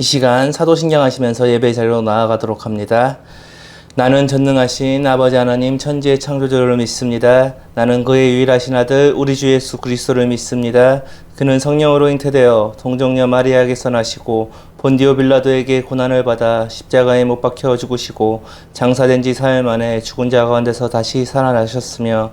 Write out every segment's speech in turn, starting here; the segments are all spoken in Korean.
이 시간 사도신경 하시면서 예배 자리로 나아가도록 합니다. 나는 전능하신 아버지 하나님 천지의 창조주를 믿습니다. 나는 그의 유일하신 아들 우리 주 예수 그리스도를 믿습니다. 그는 성령으로 잉태되어 동정녀 마리아에게서 나시고 본디오 빌라도에게 고난을 받아 십자가에 못 박혀 죽으시고 장사된 지 사흘 만에 죽은 자 가운데서 다시 살아나셨으며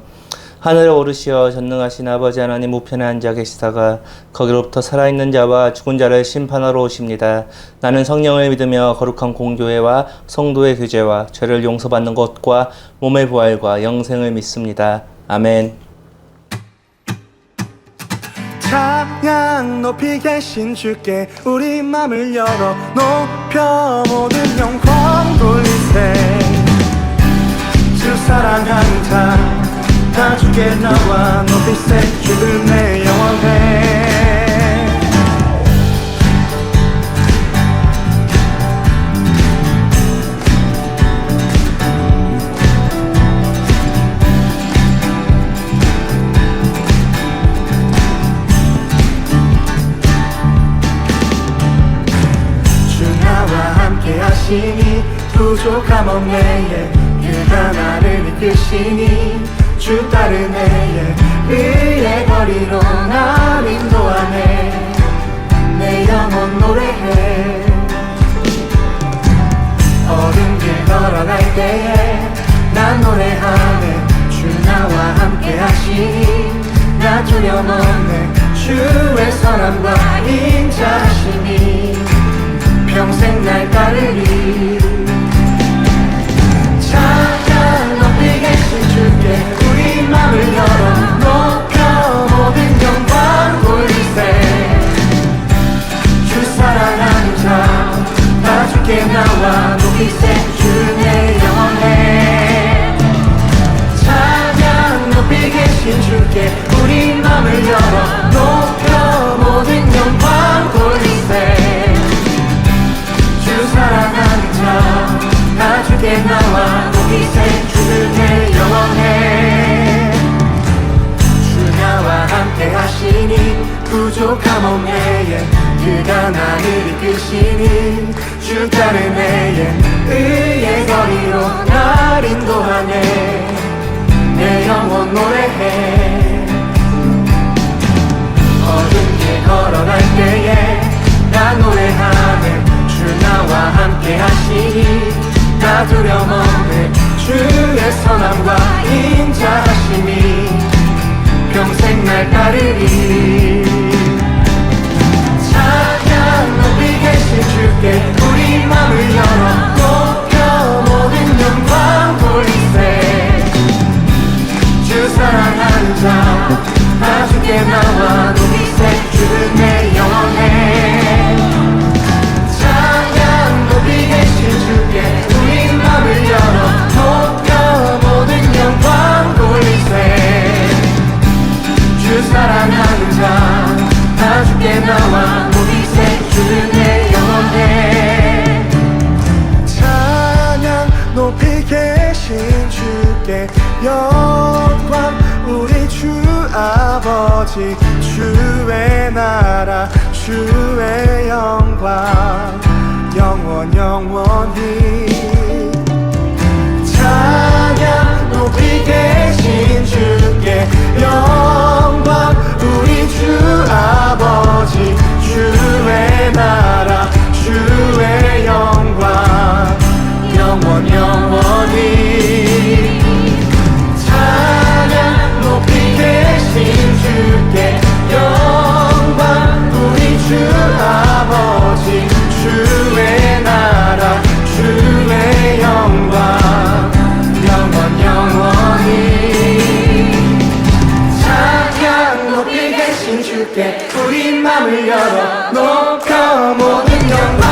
하늘에 오르시어 전능하신 아버지 하나님 우편에 앉아 계시다가 거기로부터 살아있는 자와 죽은 자를 심판하러 오십니다. 나는 성령을 믿으며 거룩한 공교회와 성도의 교제와 죄를 용서받는 것과 몸의 부활과 영생을 믿습니다. 아멘. 찬양 높이 계신 주께 우리 맘을 열어 높여 모든 영광 돌리세. 주 사랑하는 자 다 주께 나와 높이세. 주를 내 영원해. 주 나와 함께 하시니 부족함 없네. 그가 나를 이끄시니 주 따르네. 의의 거리로 날 인도하네. 내 영혼 노래해. 어둠 길 걸어갈 때에 난 노래하네. 주 나와 함께 하시니 나 두려움 없네. 주의 선함과 인자하시니 평생 날 따르리. 찬양 높이 계신 주께 우리 맘을 열어 높여 모든 영광 돌리세. 주 사랑하는 자 다 주께 나와 높이세. 주 내 영원해. 찬양 높이 계신 주께 우리 맘을 열어 높여 모든 영광 돌리세. 주 사랑하는 자 다 주께 나와 높이세. 주를 내 영원해. 주 나와 함께 하시니 부족함 없네. 그가 나를 이끄시니 주 따르네. 의의 거리로 날 인도하네. 내 영혼 노래해. 어둠 길 걸어갈 때에 나 노래하네. 주 나와 함께 하시니 나 두려움 없네. 주의 선함과 인자하심이 평생 날 따르리. 찬양 높이 계신 주께 우리 맘을 열어 높여 모든 영광 돌리세. 주 사랑하는 자 다 주께 나와 높이세. 주를 내 영원해. 찬양 높이 계신 주께 우리 맘을 열어 높여 모든 영광 돌리세. 주 사랑하는 자 다 주께 나와 높이세. 주를 내 영원해. 찬양 높이 계신 주께 영광 우리 주 아버지. 주의 나라 주의 영광 영원 영원히. 찬양 높이 계신 주께 영광 우리 주 아버지. 주의 나라 주의 영광 영원 영원히. 찬양 높이 계신 주께 영광 우리 주 아버지. 주의 나라 주의 영광 영원 영원히. 찬양 높이 계신 주께 우리 맘을 열어 높여 모든 영광.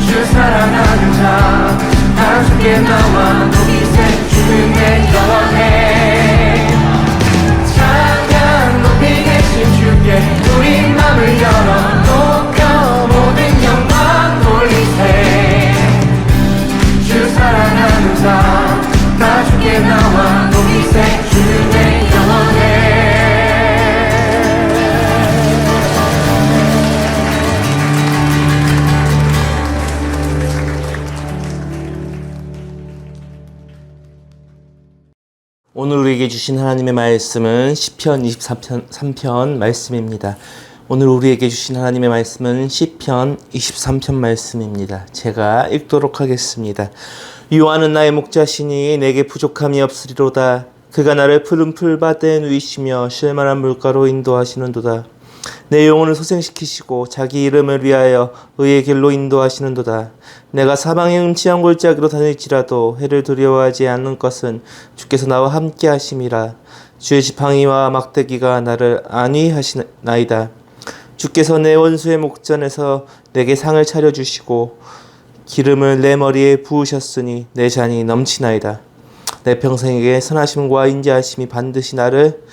주 사랑하는 자 다 주께 나와 높이세. 주는 내 영원해. 우리에게 주신 하나님의 말씀은 시편 23편 말씀입니다. 오늘 우리에게 주신 하나님의 말씀은 시편 23편 말씀입니다. 제가 읽도록 하겠습니다. 여호와는 나의 목자시니 내게 부족함이 없으리로다. 그가 나를 푸른 풀밭에 누이시며 쉴만한 물가로 인도하시는도다. 내 영혼을 소생시키시고 자기 이름을 위하여 의의 길로 인도하시는도다. 내가 사방의 음침한 골짜기로 다닐지라도 해를 두려워하지 않는 것은 주께서 나와 함께 하심이라. 주의 지팡이와 막대기가 나를 안위하시나이다. 주께서 내 원수의 목전에서 내게 상을 차려주시고 기름을 내 머리에 부으셨으니 내 잔이 넘치나이다. 내 평생에게 선하심과 인자하심이 반드시 나를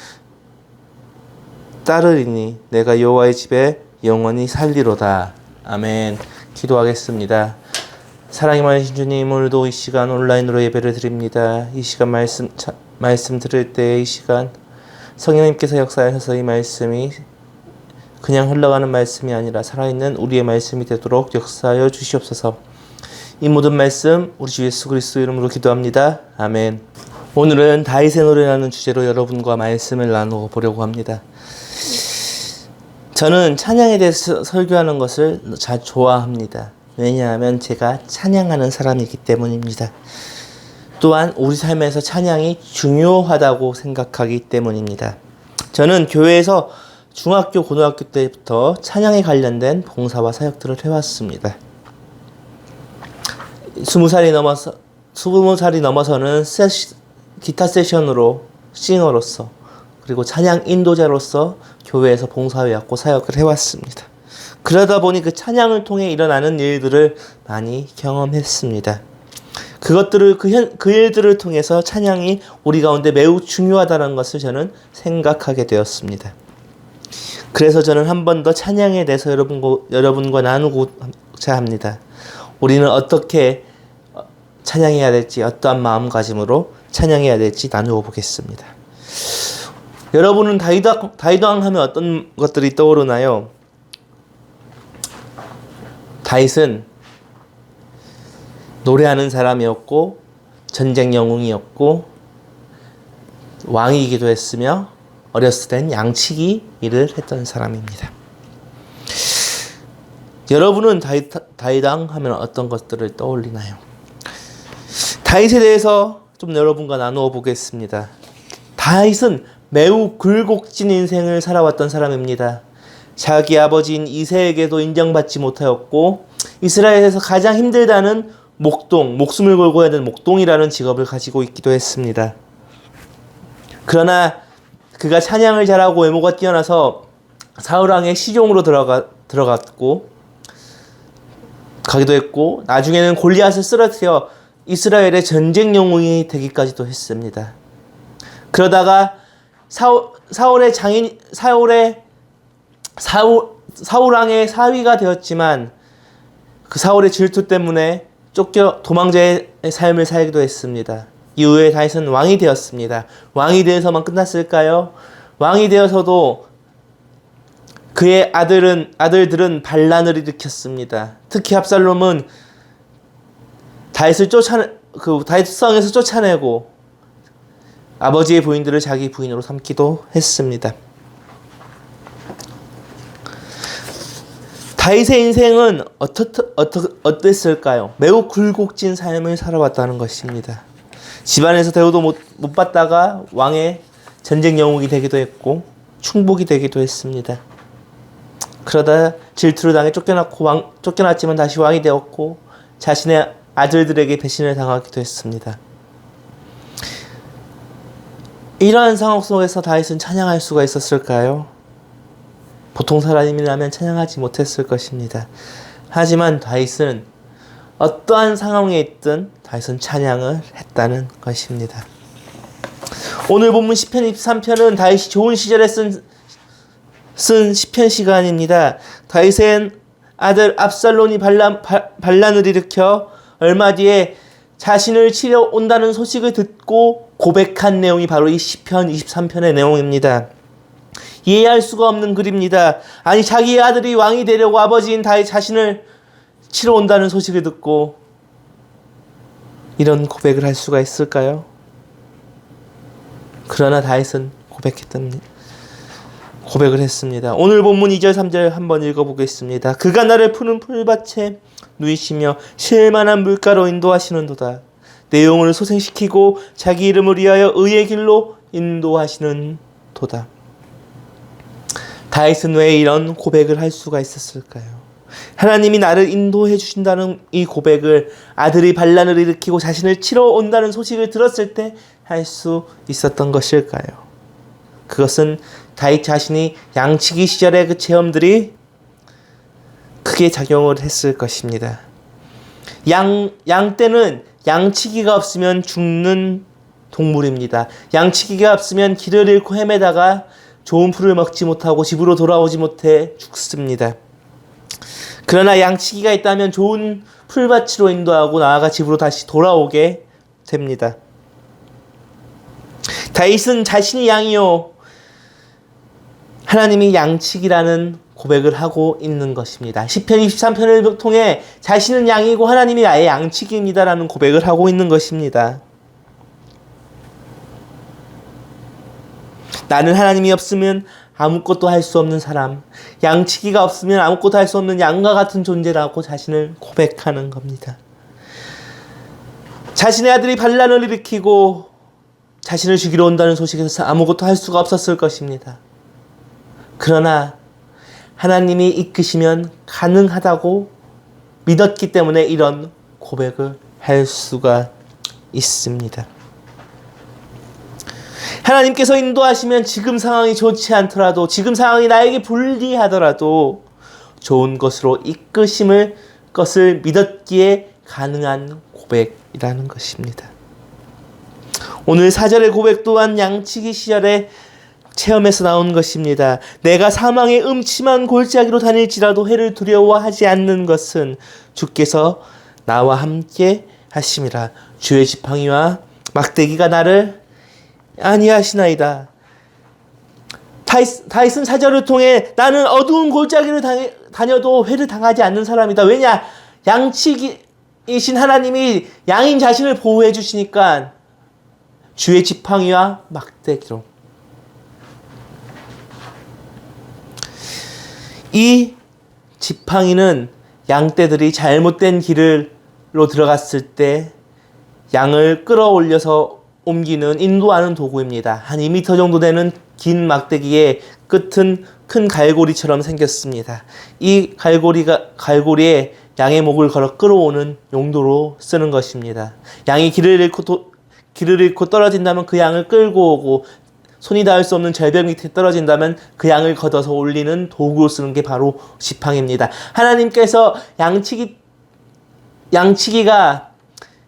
따르리니 내가 여호와의 집에 영원히 살리로다. 아멘. 기도하겠습니다. 사랑이 많으신 주님, 오늘도 이 시간 온라인으로 예배를 드립니다. 이 시간 말씀 들을 때 이 시간 성령님께서 역사하셔서 이 말씀이 그냥 흘러가는 말씀이 아니라 살아있는 우리의 말씀이 되도록 역사하여 주시옵소서. 이 모든 말씀 우리 주 예수 그리스도 이름으로 기도합니다. 아멘. 오늘은 다윗의 노래라는 주제로 여러분과 말씀을 나누어 보려고 합니다. 저는 찬양에 대해서 설교하는 것을 잘 좋아합니다. 왜냐하면 제가 찬양하는 사람이기 때문입니다. 또한 우리 삶에서 찬양이 중요하다고 생각하기 때문입니다. 저는 교회에서 중학교, 고등학교 때부터 찬양에 관련된 봉사와 사역들을 해왔습니다. 20살이 넘어서는 기타 세션으로 싱어로서 그리고 찬양 인도자로서 교회에서 봉사해왔고 사역을 해왔습니다. 그러다 보니 그 찬양을 통해 일어나는 일들을 많이 경험했습니다. 그 일들을 통해서 찬양이 우리 가운데 매우 중요하다는 것을 저는 생각하게 되었습니다. 그래서 저는 한 번 더 찬양에 대해서 여러분과 나누고자 합니다. 우리는 어떻게 찬양해야 될지, 어떠한 마음가짐으로 찬양해야 될지 나누어 보겠습니다. 여러분은 다윗왕 하면 어떤 것들이 떠오르나요? 다윗은 노래하는 사람이었고 전쟁 영웅이었고 왕이기도 했으며 어렸을 땐 양치기 일을 했던 사람입니다. 여러분은 다윗왕 하면 어떤 것들을 떠올리나요? 다윗에 대해서 좀 여러분과 나누어 보겠습니다. 다윗은 매우 굴곡진 인생을 살아왔던 사람입니다. 자기 아버지인 이새에게도 인정받지 못하였고 이스라엘에서 가장 힘들다는 목숨을 걸고 해야 되는 목동이라는 직업을 가지고 있기도 했습니다. 그러나 그가 찬양을 잘하고 외모가 뛰어나서 사울왕의 시종으로 들어갔고 가기도 했고 나중에는 골리앗을 쓰러뜨려 이스라엘의 전쟁 영웅이 되기까지도 했습니다. 그러다가 사울왕의 사위가 되었지만 그 사울의 질투 때문에 쫓겨 도망자의 삶을 살기도 했습니다. 이후에 다윗은 왕이 되었습니다. 왕이 되어서만 끝났을까요? 왕이 되어서도 그의 아들들은 반란을 일으켰습니다. 특히 압살롬은 다윗성에서 쫓아내고 아버지의 부인들을 자기 부인으로 삼기도 했습니다. 다윗의 인생은 어땠을까요? 매우 굴곡진 삶을 살아왔다는 것입니다. 집안에서 대우도 못 받다가 왕의 전쟁 영웅이 되기도 했고 충복이 되기도 했습니다. 그러다 질투를 당해 쫓겨났지만 다시 왕이 되었고 자신의 아들들에게 배신을 당하기도 했습니다. 이러한 상황 속에서 다윗은 찬양할 수가 있었을까요? 보통 사람이라면 찬양하지 못했을 것입니다. 하지만 다윗은 어떠한 상황에 있든 다윗은 찬양을 했다는 것입니다. 오늘 본문 시편 23편은 다윗이 좋은 시절에 쓴 시편 시간입니다. 다윗의 아들 압살롬이 반란을 일으켜 얼마 뒤에 자신을 치러 온다는 소식을 듣고 고백한 내용이 바로 이 시편 23편의 내용입니다. 이해할 수가 없는 글입니다. 아니 자기의 아들이 왕이 되려고 아버지인 다윗 자신을 치러 온다는 소식을 듣고 이런 고백을 할 수가 있을까요? 그러나 다윗은 고백을 했습니다. 오늘 본문 2절 3절 한번 읽어보겠습니다. 그가 나를 푸른 풀밭에 누이시며 쉴만한 물가로 인도하시는도다. 내 영혼을 소생시키고 자기 이름을 위하여 의의 길로 인도하시는 도다. 다윗은 왜 이런 고백을 할 수가 있었을까요? 하나님이 나를 인도해 주신다는 이 고백을 아들이 반란을 일으키고 자신을 치러 온다는 소식을 들었을 때 할 수 있었던 것일까요? 그것은 다윗 자신이 양치기 시절의 그 체험들이 크게 작용을 했을 것입니다. 양떼는 양치기가 없으면 죽는 동물입니다. 양치기가 없으면 길을 잃고 헤매다가 좋은 풀을 먹지 못하고 집으로 돌아오지 못해 죽습니다. 그러나 양치기가 있다면 좋은 풀밭으로 인도하고 나아가 집으로 다시 돌아오게 됩니다. 다윗은 자신이 양이요 하나님이 양치기라는 고백을 하고 있는 것입니다. 시편 23편을 통해 자신은 양이고 하나님이 나의 양치기입니다라는 고백을 하고 있는 것입니다. 나는 하나님이 없으면 아무것도 할 수 없는 사람, 양치기가 없으면 아무것도 할 수 없는 양과 같은 존재라고 자신을 고백하는 겁니다. 자신의 아들이 반란을 일으키고 자신을 죽이러 온다는 소식에서 아무것도 할 수가 없었을 것입니다. 그러나 하나님이 이끄시면 가능하다고 믿었기 때문에 이런 고백을 할 수가 있습니다. 하나님께서 인도하시면 지금 상황이 좋지 않더라도, 지금 상황이 나에게 불리하더라도 좋은 것으로 이끄심을 것을 믿었기에 가능한 고백이라는 것입니다. 오늘 4절의 고백 또한 양치기 시절의 체험에서 나온 것입니다. 내가 사망의 음침한 골짜기로 다닐지라도 해를 두려워하지 않는 것은 주께서 나와 함께 하심이라. 주의 지팡이와 막대기가 나를 안위하시나이다. 다윗은 4절을 통해 나는 어두운 골짜기를 다녀도 회를 당하지 않는 사람이다. 왜냐? 양치기이신 하나님이 양인 자신을 보호해 주시니까 주의 지팡이와 막대기로. 이 지팡이는 양떼들이 잘못된 길로 들어갔을 때 양을 끌어올려서 옮기는 인도하는 도구입니다. 한 2m 정도 되는 긴 막대기의 끝은 큰 갈고리처럼 생겼습니다. 이 갈고리에 양의 목을 걸어 끌어오는 용도로 쓰는 것입니다. 양이 길을 잃고 떨어진다면 그 양을 끌고 오고, 손이 닿을 수 없는 절벽 밑에 떨어진다면 그 양을 걷어서 올리는 도구로 쓰는 게 바로 지팡이입니다. 하나님께서 양치기가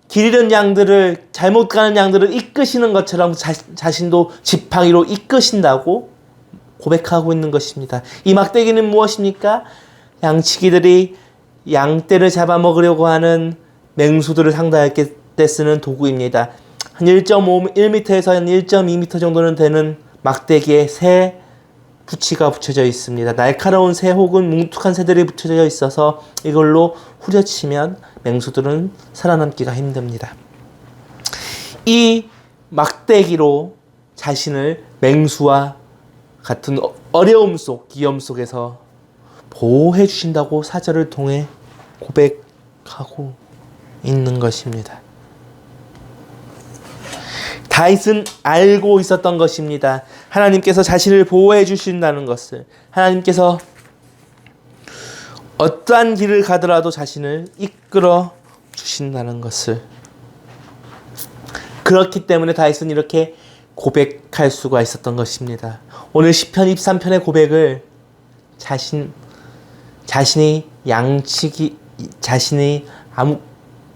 길 잃은 양들을, 잘못 가는 양들을 이끄시는 것처럼 자신도 지팡이로 이끄신다고 고백하고 있는 것입니다. 이 막대기는 무엇입니까? 양치기들이 양떼를 잡아먹으려고 하는 맹수들을 상대할 때 쓰는 도구입니다. 한 1.5m에서 한 1.2m 정도는 되는 막대기에 새 부치가 붙여져 있습니다. 날카로운 새 혹은 뭉툭한 새들이 붙여져 있어서 이걸로 후려치면 맹수들은 살아남기가 힘듭니다. 이 막대기로 자신을 맹수와 같은 어려움 속, 기염 속에서 보호해 주신다고 4절을 통해 고백하고 있는 것입니다. 다윗은 알고 있었던 것입니다. 하나님께서 자신을 보호해 주신다는 것을, 하나님께서 어떠한 길을 가더라도 자신을 이끌어 주신다는 것을. 그렇기 때문에 다윗은 이렇게 고백할 수가 있었던 것입니다. 오늘 시편 23편의 고백을 자신이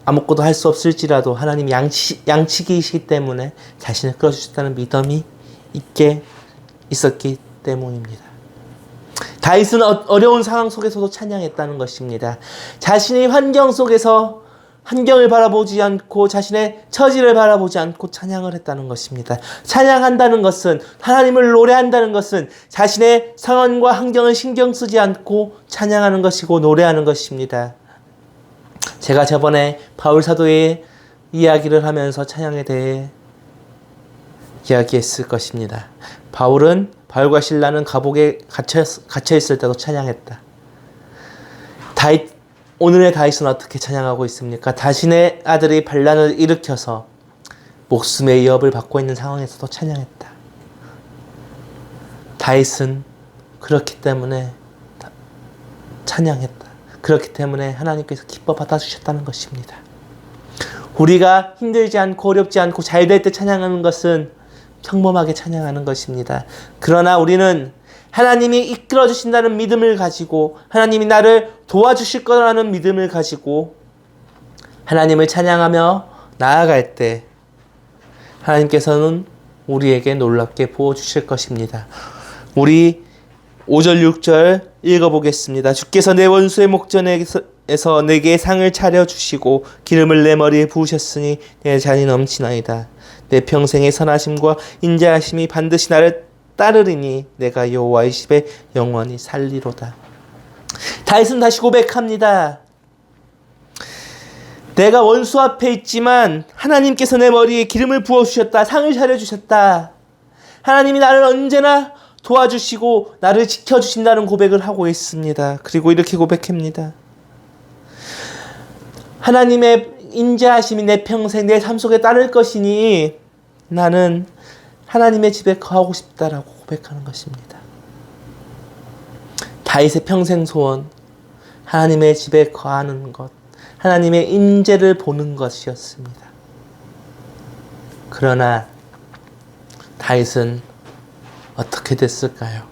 아무것도 할 수 없을지라도 하나님 양치기이시기 때문에 자신을 끌어주셨다는 믿음이 있었기 때문입니다. 다윗은 어려운 상황 속에서도 찬양했다는 것입니다. 자신의 환경을 바라보지 않고 자신의 처지를 바라보지 않고 찬양을 했다는 것입니다. 찬양한다는 것은, 하나님을 노래한다는 것은 자신의 상황과 환경을 신경 쓰지 않고 찬양하는 것이고 노래하는 것입니다. 제가 저번에 바울 사도의 이야기를 하면서 찬양에 대해 이야기했을 것입니다. 바울과 실라는 감옥에 갇혀 있을 때도 찬양했다. 오늘의 다윗은 어떻게 찬양하고 있습니까? 자신의 아들이 반란을 일으켜서 목숨의 위협을 받고 있는 상황에서도 찬양했다. 다윗은 그렇기 때문에 찬양했다. 그렇기 때문에 하나님께서 기뻐 받아주셨다는 것입니다. 우리가 힘들지 않고 어렵지 않고 잘 될 때 찬양하는 것은 평범하게 찬양하는 것입니다. 그러나 우리는 하나님이 이끌어 주신다는 믿음을 가지고, 하나님이 나를 도와주실 거라는 믿음을 가지고 하나님을 찬양하며 나아갈 때 하나님께서는 우리에게 놀랍게 부어주실 것입니다. 우리 5절 6절 읽어보겠습니다. 주께서 내 원수의 목전에서 내게 상을 차려주시고 기름을 내 머리에 부으셨으니 내 잔이 넘치나이다. 내 평생의 선하심과 인자하심이 반드시 나를 따르리니 내가 여호와의 집에 영원히 살리로다. 다윗은 다시 고백합니다. 내가 원수 앞에 있지만 하나님께서 내 머리에 기름을 부어주셨다. 상을 차려주셨다. 하나님이 나를 언제나 도와주시고 나를 지켜주신다는 고백을 하고 있습니다. 그리고 이렇게 고백합니다. 하나님의 인자하심이 내 평생 내 삶 속에 따를 것이니 나는 하나님의 집에 거하고 싶다라고 고백하는 것입니다. 다윗의 평생 소원, 하나님의 집에 거하는 것, 하나님의 임재를 보는 것이었습니다. 그러나 다윗은 어떻게 됐을까요?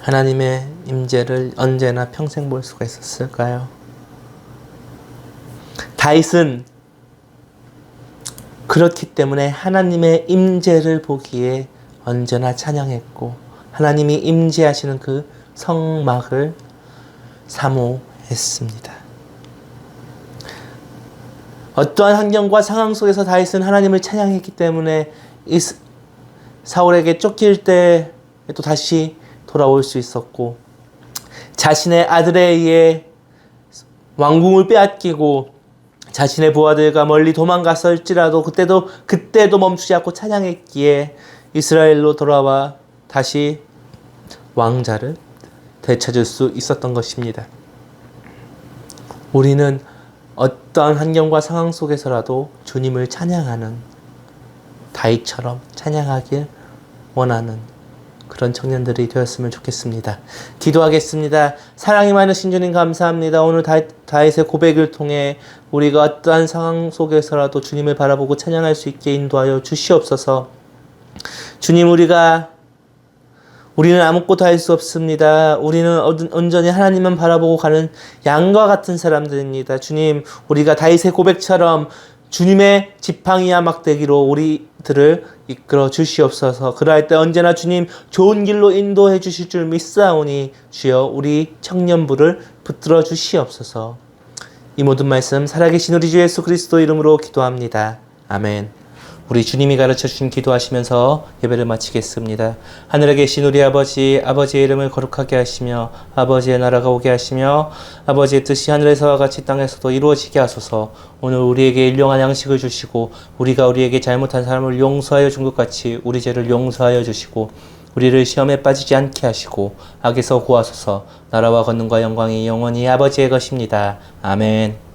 하나님의 임재를 언제나 평생 볼 수가 있었을까요? 다윗은 그렇기 때문에 하나님의 임재를 보기에 언제나 찬양했고 하나님이 임재하시는 그 성막을 사모했습니다. 어떠한 환경과 상황 속에서 다윗은 하나님을 찬양했기 때문에 사울에게 쫓길 때 또 다시 돌아올 수 있었고, 자신의 아들에 의해 왕궁을 빼앗기고 자신의 부하들과 멀리 도망갔을지라도 그때도 멈추지 않고 찬양했기에 이스라엘로 돌아와 다시 왕자를 되찾을 수 있었던 것입니다. 우리는 어떤 환경과 상황 속에서라도 주님을 찬양하는, 다윗처럼 찬양하길 원하는 그런 청년들이 되었으면 좋겠습니다. 기도하겠습니다. 사랑이 많으신 주님 감사합니다. 오늘 다윗의 고백을 통해 우리가 어떠한 상황 속에서라도 주님을 바라보고 찬양할 수 있게 인도하여 주시옵소서. 주님, 우리는 아무것도 할 수 없습니다. 우리는 온전히 하나님만 바라보고 가는 양과 같은 사람들입니다. 주님, 우리가 다윗의 고백처럼 주님의 지팡이와 막대기로 우리들을 이끌어 주시옵소서. 그러할 때 언제나 주님 좋은 길로 인도해 주실 줄 믿사오니 주여 우리 청년부를 붙들어 주시옵소서. 이 모든 말씀 살아계신 우리 주 예수 그리스도 이름으로 기도합니다. 아멘. 우리 주님이 가르쳐주신 기도하시면서 예배를 마치겠습니다. 하늘에 계신 우리 아버지, 아버지의 이름을 거룩하게 하시며 아버지의 나라가 오게 하시며 아버지의 뜻이 하늘에서와 같이 땅에서도 이루어지게 하소서. 오늘 우리에게 일용할 양식을 주시고 우리가 우리에게 잘못한 사람을 용서하여 준 것 같이 우리 죄를 용서하여 주시고 우리를 시험에 빠지지 않게 하시고 악에서 구하소서. 나라와 권능과 영광이 영원히 아버지의 것입니다. 아멘.